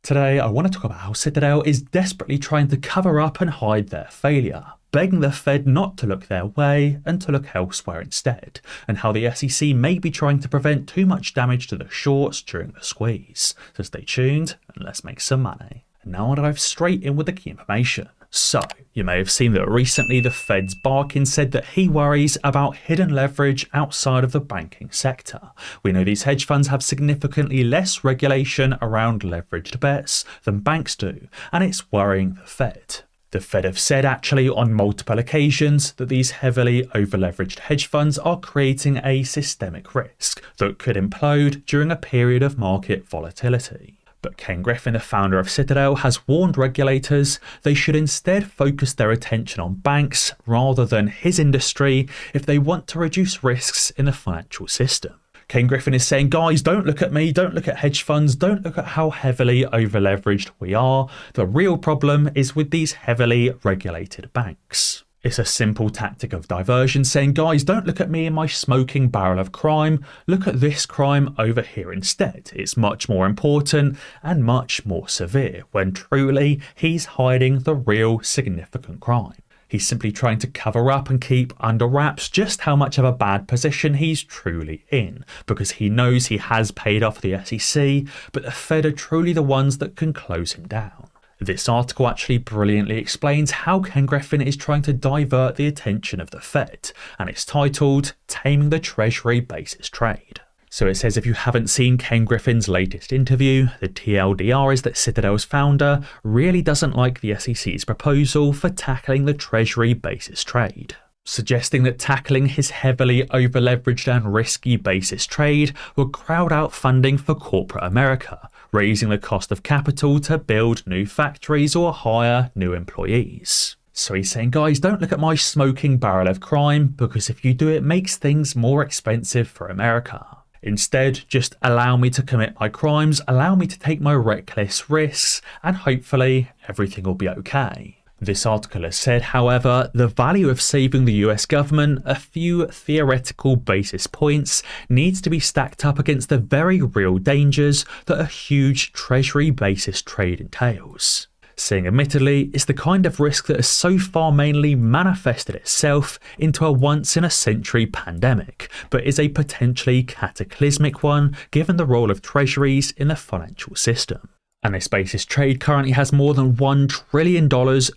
Today, I want to talk about how Citadel is desperately trying to cover up and hide their failure, begging the Fed not to look their way and to look elsewhere instead, and how the SEC may be trying to prevent too much damage to the shorts during the squeeze. So stay tuned and let's make some money. And now I'll dive straight in with the key information. So, you may have seen that recently the Fed's Barkin said that he worries about hidden leverage outside of the banking sector. We know these hedge funds have significantly less regulation around leveraged bets than banks do, and it's worrying the Fed. The Fed have said actually on multiple occasions that these heavily over-leveraged hedge funds are creating a systemic risk that could implode during a period of market volatility. But Ken Griffin, the founder of Citadel, has warned regulators they should instead focus their attention on banks rather than his industry if they want to reduce risks in the financial system. Ken Griffin is saying, guys, don't look at me, don't look at hedge funds, don't look at how heavily over-leveraged we are. The real problem is with these heavily regulated banks. It's a simple tactic of diversion, saying, guys, don't look at me and my smoking barrel of crime. Look at this crime over here instead. It's much more important and much more severe, when truly he's hiding the real significant crime. He's simply trying to cover up and keep under wraps just how much of a bad position he's truly in, because he knows he has paid off the SEC, but the Fed are truly the ones that can close him down. This article actually brilliantly explains how Ken Griffin is trying to divert the attention of the Fed, and it's titled Taming the Treasury Basis Trade. So it says if you haven't seen Ken Griffin's latest interview, the TLDR is that Citadel's founder really doesn't like the SEC's proposal for tackling the Treasury basis trade, suggesting that tackling his heavily over-leveraged and risky basis trade would crowd out funding for corporate America, raising the cost of capital to build new factories or hire new employees. So he's saying, guys, don't look at my smoking barrel of crime, because if you do, it makes things more expensive for America. Instead, just allow me to commit my crimes, allow me to take my reckless risks, and hopefully everything will be okay. This article has said, however, the value of saving the US government a few theoretical basis points needs to be stacked up against the very real dangers that a huge Treasury basis trade entails. Saying admittedly, it's the kind of risk that has so far mainly manifested itself into a once-in-a-century pandemic, but is a potentially cataclysmic one given the role of treasuries in the financial system. And this basis trade currently has more than $1 trillion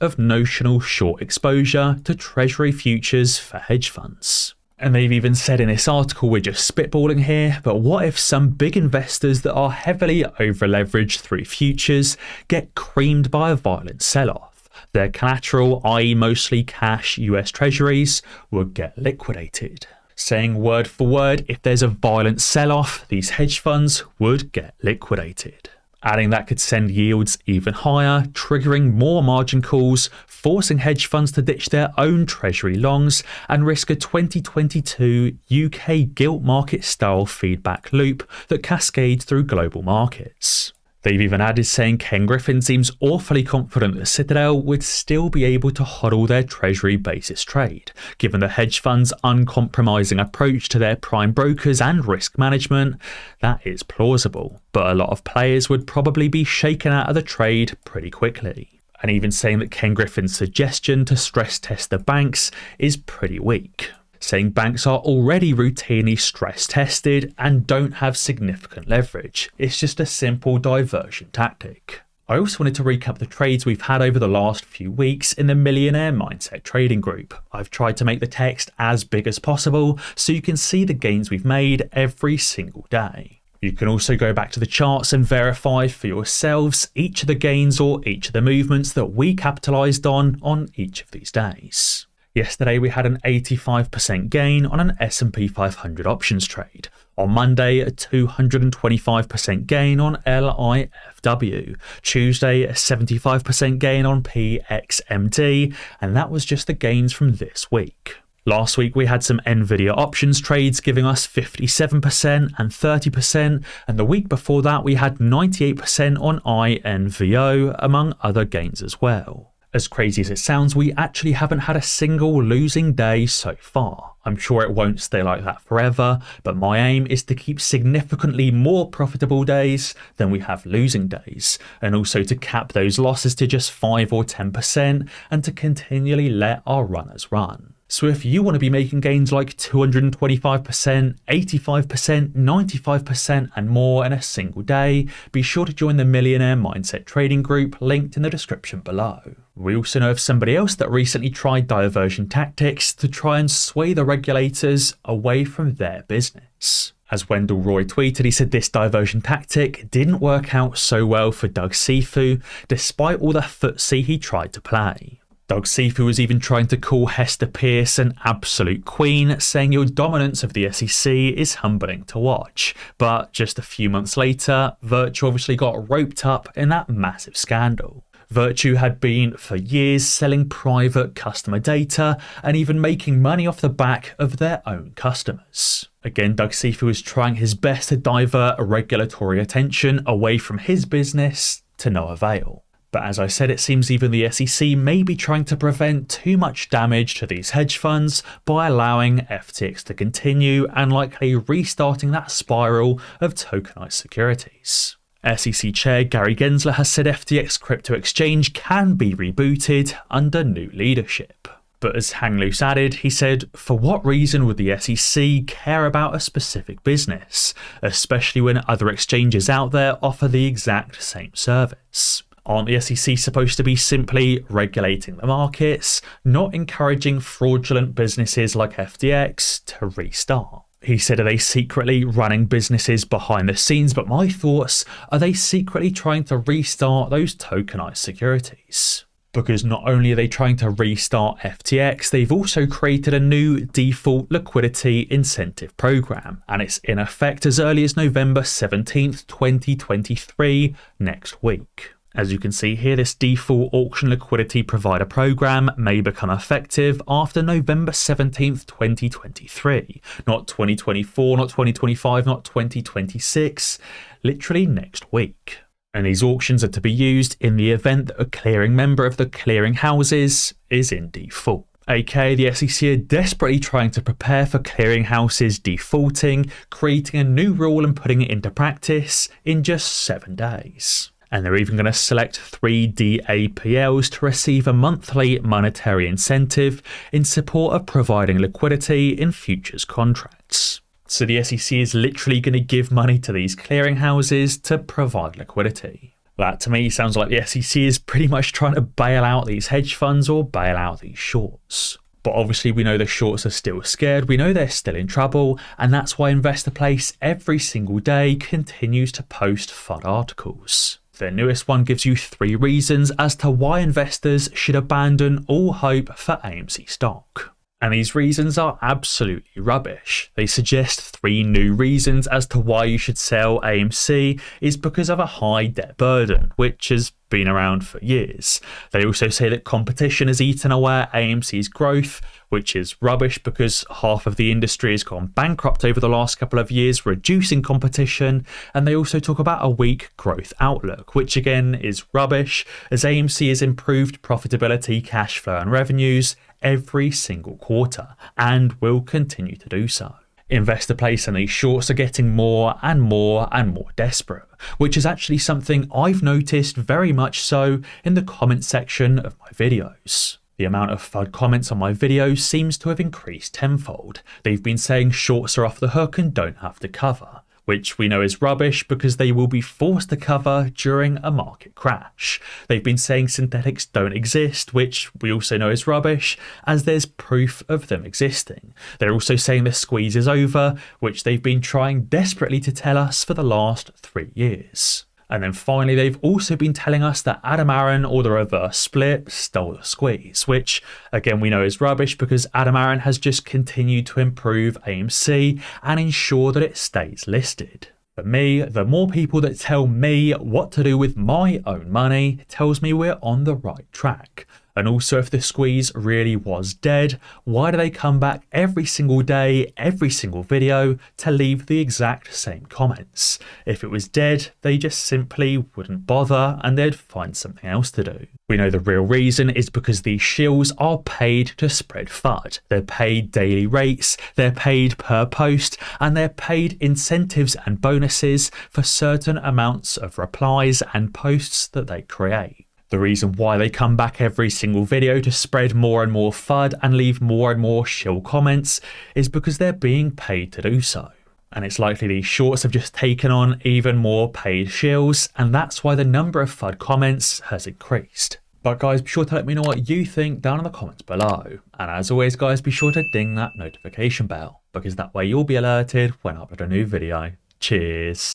of notional short exposure to Treasury futures for hedge funds. And they've even said in this article, we're just spitballing here, but what if some big investors that are heavily over-leveraged through futures get creamed by a violent sell-off? Their collateral, i.e. mostly cash US Treasuries, would get liquidated. Saying word for word, if there's a violent sell-off, these hedge funds would get liquidated. Adding that could send yields even higher, triggering more margin calls, forcing hedge funds to ditch their own treasury longs and risk a 2022 UK gilt market style feedback loop that cascades through global markets. They've even added saying Ken Griffin seems awfully confident that Citadel would still be able to hodl their treasury basis trade, given the hedge fund's uncompromising approach to their prime brokers and risk management. That is plausible, but a lot of players would probably be shaken out of the trade pretty quickly. And even saying that Ken Griffin's suggestion to stress test the banks is pretty weak, saying banks are already routinely stress tested and don't have significant leverage. It's just a simple diversion tactic. I also wanted to recap the trades we've had over the last few weeks in the Millionaire Mindset trading group. I've tried to make the text as big as possible so you can see the gains we've made every single day. You can also go back to the charts and verify for yourselves each of the gains or each of the movements that we capitalized on each of these days. Yesterday we had an 85% gain on an S&P 500 options trade. On Monday, a 225% gain on LIFW. Tuesday, a 75% gain on PXMD, and that was just the gains from this week. Last week we had some Nvidia options trades giving us 57% and 30%, and the week before that we had 98% on INVO, among other gains as well. As crazy as it sounds, we actually haven't had a single losing day so far. I'm sure it won't stay like that forever, but my aim is to keep significantly more profitable days than we have losing days, and also to cap those losses to just 5 or 10% and to continually let our runners run. So if you want to be making gains like 225%, 85%, 95% and more in a single day, be sure to join the Millionaire Mindset Trading Group linked in the description below. We also know of somebody else that recently tried diversion tactics to try and sway the regulators away from their business. As Wendell Roy tweeted, he said this diversion tactic didn't work out so well for Doug Seifu, despite all the footsie he tried to play. Doug Seifu was even trying to call Hester Peirce an absolute queen, saying your dominance of the SEC is humbling to watch. But just a few months later, Virtue obviously got roped up in that massive scandal. Virtue had been for years selling private customer data and even making money off the back of their own customers. Again, Doug Seifu was trying his best to divert regulatory attention away from his business to no avail. But as I said, it seems even the SEC may be trying to prevent too much damage to these hedge funds by allowing FTX to continue and likely restarting that spiral of tokenized securities. SEC Chair Gary Gensler has said FTX crypto exchange can be rebooted under new leadership. But as Hang Loose added, he said, for what reason would the SEC care about a specific business, especially when other exchanges out there offer the exact same service? Aren't the SEC supposed to be simply regulating the markets, not encouraging fraudulent businesses like FTX to restart? He said, are they secretly running businesses behind the scenes? But my thoughts, are they secretly trying to restart those tokenized securities? Because not only are they trying to restart FTX, they've also created a new default liquidity incentive program, and it's in effect as early as November 17th, 2023, next week. As you can see here, this default auction liquidity provider program may become effective after November 17th, 2023. Not 2024, not 2025, not 2026, literally next week. And these auctions are to be used in the event that a clearing member of the clearing houses is in default. aka the SEC are desperately trying to prepare for clearing houses defaulting, creating a new rule and putting it into practice in just 7 days. And they're even going to select 3 DAPLs to receive a monthly monetary incentive in support of providing liquidity in futures contracts. So the SEC is literally going to give money to these clearinghouses to provide liquidity. That to me sounds like the SEC is pretty much trying to bail out these hedge funds or bail out these shorts. But obviously we know the shorts are still scared, we know they're still in trouble, and that's why Investor Place every single day continues to post FUD articles. Their newest one gives you 3 reasons as to why investors should abandon all hope for AMC stock. And these reasons are absolutely rubbish. They suggest 3 new reasons as to why you should sell AMC is because of a high debt burden, which has been around for years. They also say that competition has eaten away at AMC's growth, which is rubbish because half of the industry has gone bankrupt over the last couple of years, reducing competition. And they also talk about a weak growth outlook, which again is rubbish as AMC has improved profitability, cash flow and revenues every single quarter and will continue to do so. Investor Place and these shorts are getting more and more and more desperate, which is actually something I've noticed very much so in the comment section of my videos. The amount of FUD comments on my videos seems to have increased tenfold. They've been saying shorts are off the hook and don't have to cover, which we know is rubbish because they will be forced to cover during a market crash. They've been saying synthetics don't exist, which we also know is rubbish as there's proof of them existing. They're also saying the squeeze is over, which they've been trying desperately to tell us for the last 3 years. And then finally, they've also been telling us that Adam Aaron or the reverse split stole the squeeze, which again we know is rubbish because Adam Aaron has just continued to improve AMC and ensure that it stays listed. For me, the more people that tell me what to do with my own money tells me we're on the right track. And also, if the squeeze really was dead, why do they come back every single day, every single video to leave the exact same comments? If it was dead, they just simply wouldn't bother and they'd find something else to do. We know the real reason is because these shills are paid to spread FUD. They're paid daily rates, they're paid per post, and they're paid incentives and bonuses for certain amounts of replies and posts that they create. The reason why they come back every single video to spread more and more FUD and leave more and more shill comments is because they're being paid to do so. And it's likely these shorts have just taken on even more paid shills, and that's why the number of FUD comments has increased. But guys, be sure to let me know what you think down in the comments below. And as always guys, be sure to ding that notification bell, because that way you'll be alerted when I upload a new video. Cheers.